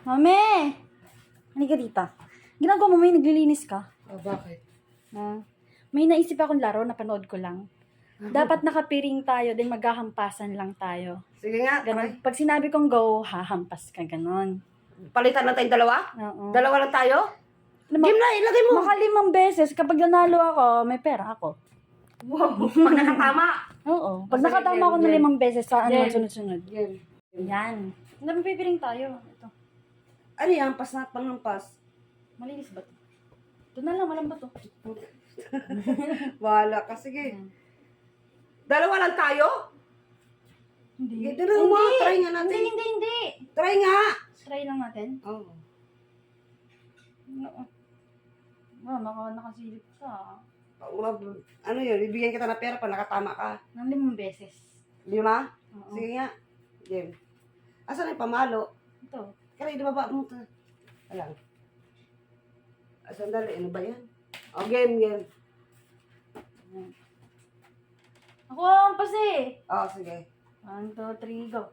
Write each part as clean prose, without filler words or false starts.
Mami! Halika dito. Ginagawa mo, may naglilinis ka. Oh, bakit? May naisip akong laro, napanood ko lang. Dapat nakapiring tayo, then maghahampasan lang tayo. Sige nga, Ganon. Pag sinabi kong go, hahampas ka, ganon. palitan lang tayong dalawa? Oo. Dalawa lang tayo? Alam mo, Game na, ilagay mo. makalimang beses, kapag nanalo ako, may pera ako. Wow, pag nakatama. Oo. Pag Sige, nakatama ako ng game. 5 beses, sa ano Game. sunod-sunod. Game. Yan. Hindi, mapipiring tayo. Ito. Ano yan? Pas na panghampas. Malinis ba ito? Ito na lang, malambot to. Wala ka, sige. Dalawa lang tayo? Hindi. Sige, dalawa. Try nga natin. Hindi. Try nga. Try lang natin. Oh. Nakasilip ka. Ano yun? Bibigyan kita ng pera pag nakatama ka. Ng 5 beses. 5? Oo. Sige nga. Game. Asan yung pamalo? Ito. Kaya di baba mo. Alam. Sandali, ano ba yan? Oh, game. Ako ang pasi. Oh, sige. 1, 2, 3, go.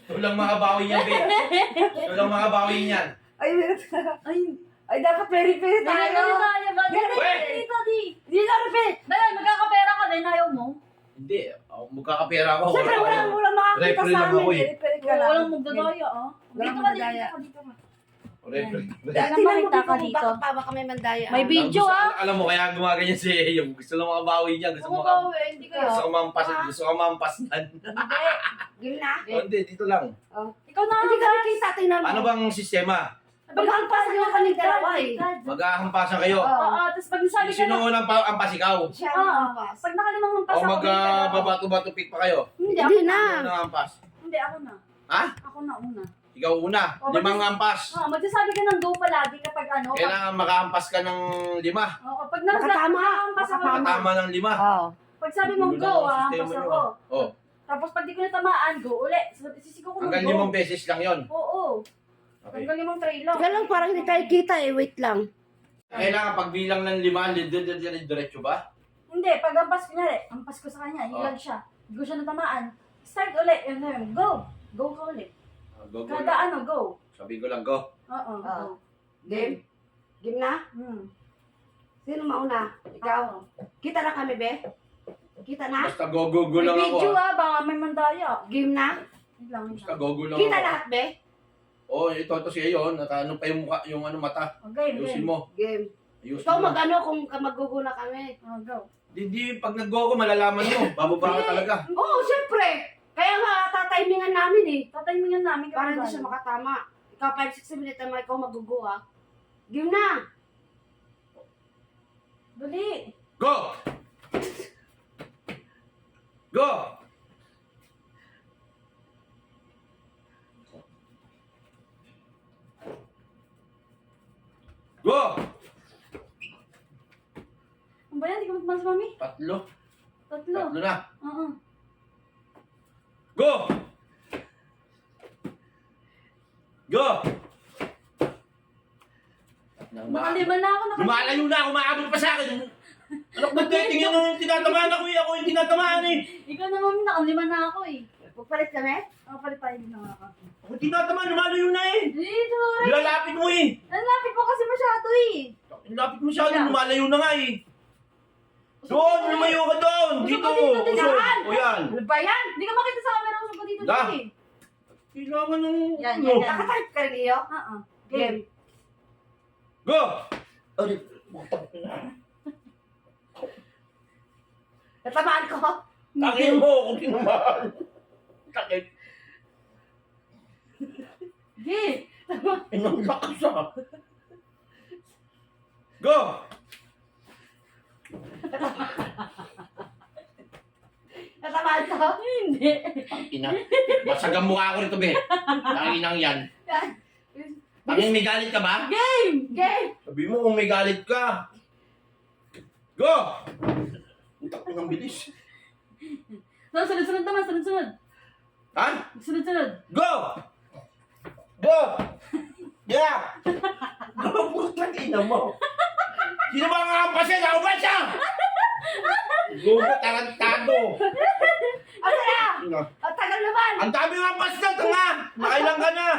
Walang makabawi niyan, be. Walang makabawi niyan. Ay, dapat peri-peri tayo. Weh! Di na, peri. Dahil magkakapera ka din, ayaw mo. Hindi. Magkakapera ako. Siyempre, walang makakita Referee sa lang amin. ako eh. Peri-peri ka lang. Walang magdadaya, ah. Walang Dito ka, magdadaya. dito ka. Referee. Kailangan Tingnan mo makita ka kung dito. baka may mandaya. May video, ah. Alam mo, kaya gumaganyan si yung gusto lang makabawi niya. Gusto Ako mo ba, hindi kayo. Gusto ko mampas. Gusto ko mampas nan. Game na? Hindi, dito lang. Ikaw na, Hindi ka nakita, tingnan mo. Ano bang sistema? Maghampas nyo kami dalawa eh. Maghahampasan kayo. Oo, tapos pag nasabi ka Sino na, unang ampas ikaw? Siya Oo. ang hampas. pag nakalimang hampas O ako, may pera ako. magbabato-bato pick pa kayo? Hindi, Hindi ako na. Unang ampas. Hindi, ako na. Ha? Ako na una. Ikaw una. O, 5 ampas. Magsasabi ka ng go palagi kapag ano. Kailangan makahampas ka ng 5. Oo, pag Makatama. nakahampas ako. Makatama. Tama ng 5. Oo. Pag sabi mong go, hampas ako. Oh. Tapos pag di ko natamaan, go uli. Sisigaw ko ng Hanggang go. 5 beses lang yon. Oo. Okay. Hanggang 5 try lang. Teka lang, parang hindi tayo kita eh. Wait lang. Kailangan pagbilang ng 5, diretso ba? Hindi, pag hampas ko niya, hampas ko sa kanya, hilag siya. Hindi ko siya natamaan. Start uli. Yun, go. Go ka uli. Go, go. Kada ano, go. Sabi ko lang, go. Oo. Oo. Go. Game? Game na? Sino mauna? Ikaw? Kita na kami, be? Kita na? Basta go, go, go May lang ako. video baka may mandaya. Game na? Wait lang, wait Basta lang. go, go lang Kita ako. lahat, be? Oh, ito siya yun. Nakaano pa yung mukha, yung ano mata. Okay, Ayusin game. mo. Game. Ayusin Ikaw mo. mag-ano kung maguguna kami. Go. Hindi, pag nag-go ko, malalaman mo. Bababa ka talaga. Oo, syempre. Kaya nga, tatimingan namin eh. Tatay mo yan namin Para kapag hindi siya makatama. Ikaw 5-6 minutes naman ikaw magugo ha. Game na. Dali. Go! Go! Go! Ano ba yan? Hindi ka magmahal sa mami? 3. Tatlo. 3 na. Oo. Go! Go! Nakalima na ako. Lumalayo na ako, maabot pa sa akin. Ano ba tingin yung tinatamaan ako eh? Ako yung tinatamaan eh. Ikaw na mami, nakalima na ako eh. Pagpalit kami? Palit tayo din na ako. Ako tinatamaan, lumalayo na eh. Dito. Nilalapit mo eh. Ang lapit mo kasi masyado eh. Lapit mo siya, lumalayo na nga eh. Doon, lumayo ka doon. Usok Dito. ka dito, dito. Usok. O yan. Ano ba yan? Hindi ka makita sa camera. Usok ko dito Da. dito eh. Kailangan ng... Yan, ano. yan. Nakatype ka rin iyo? Oo. Game. Go! Natamaan ko? Takin mo kung tinamaan. Takit. Game. Inang lakas ah. Go! Natamaan ko? Hindi. Ina. Basag ang mukha ko rito, be. Tanginang yan. Tangin, may galit ka ba? Game. Game. Sabi mo kung may galit ka. Go! Utak ko ng bilis. Sunod-sunod naman. Sunod-sunod. Ha? Sunod-sunod. Go! Go! Yeah! Go! Putang ina mo. Sino ba ang kampasin? Ako ba siya? Go ba? Tarantado. Asa na? Ang tagal naman. Ang dami nga pasta, tanga! Makailang ka na!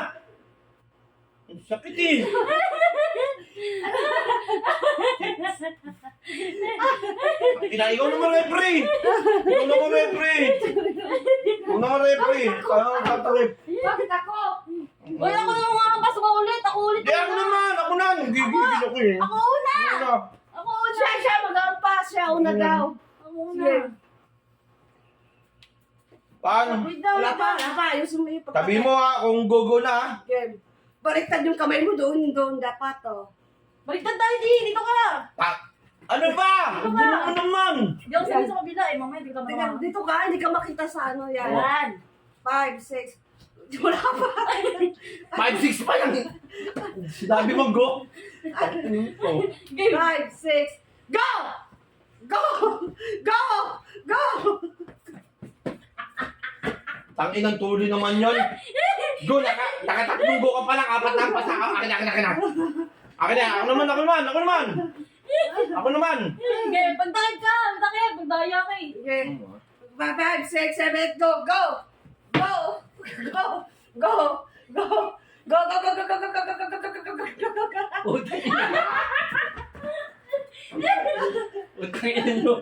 Ang sakit eh! Ikaw naman refri! Ikaw naman refri! Ikaw naman refri! Kaya ang tatalip. Bakit ako? Uy, ako na mga kapas mo ulit. Ako ulit. Di ako naman! Ako na! Nagigigil ako eh. Ako una. Ako na. Ako una. Siya, mag-ampas. Siya, una daw. Ako una. Sige. Paano? Wait daw, Wala wait pa, daw. wala pa. Ayusin mo yung Sabi mo ha, kung gogo na ha. Game. Baliktad yung kamay mo doon dapat oh. Baliktad tayo, di. Dito ka. Ano ba? Huwag mo naman! Di ako sabi sa kabila eh. Mamaya dito ka Tingnan, mama. dito ka, hindi ka makita sa ano yan. Yan. 5, 6. Wala pa. 5-6 pa lang. Sinabi mo go. Oh. Game. 5, 6. Go! Go! Go! Go! Tangin ang tuloy naman yun. Go, nakatatlong go ka pa lang. Apat na ang pasa. Akin na. Akin na. Ako naman. Game. Pagtakip ka. Pagtakip. Pagdaya ka eh. Okay. 5, 6, 7, go! Go! Go! Go! Go! Go! Go! Go! Go! Go! Go! Go! Go! Go! Go! Go! Go! Go! Go! Go! Utang ina nyo.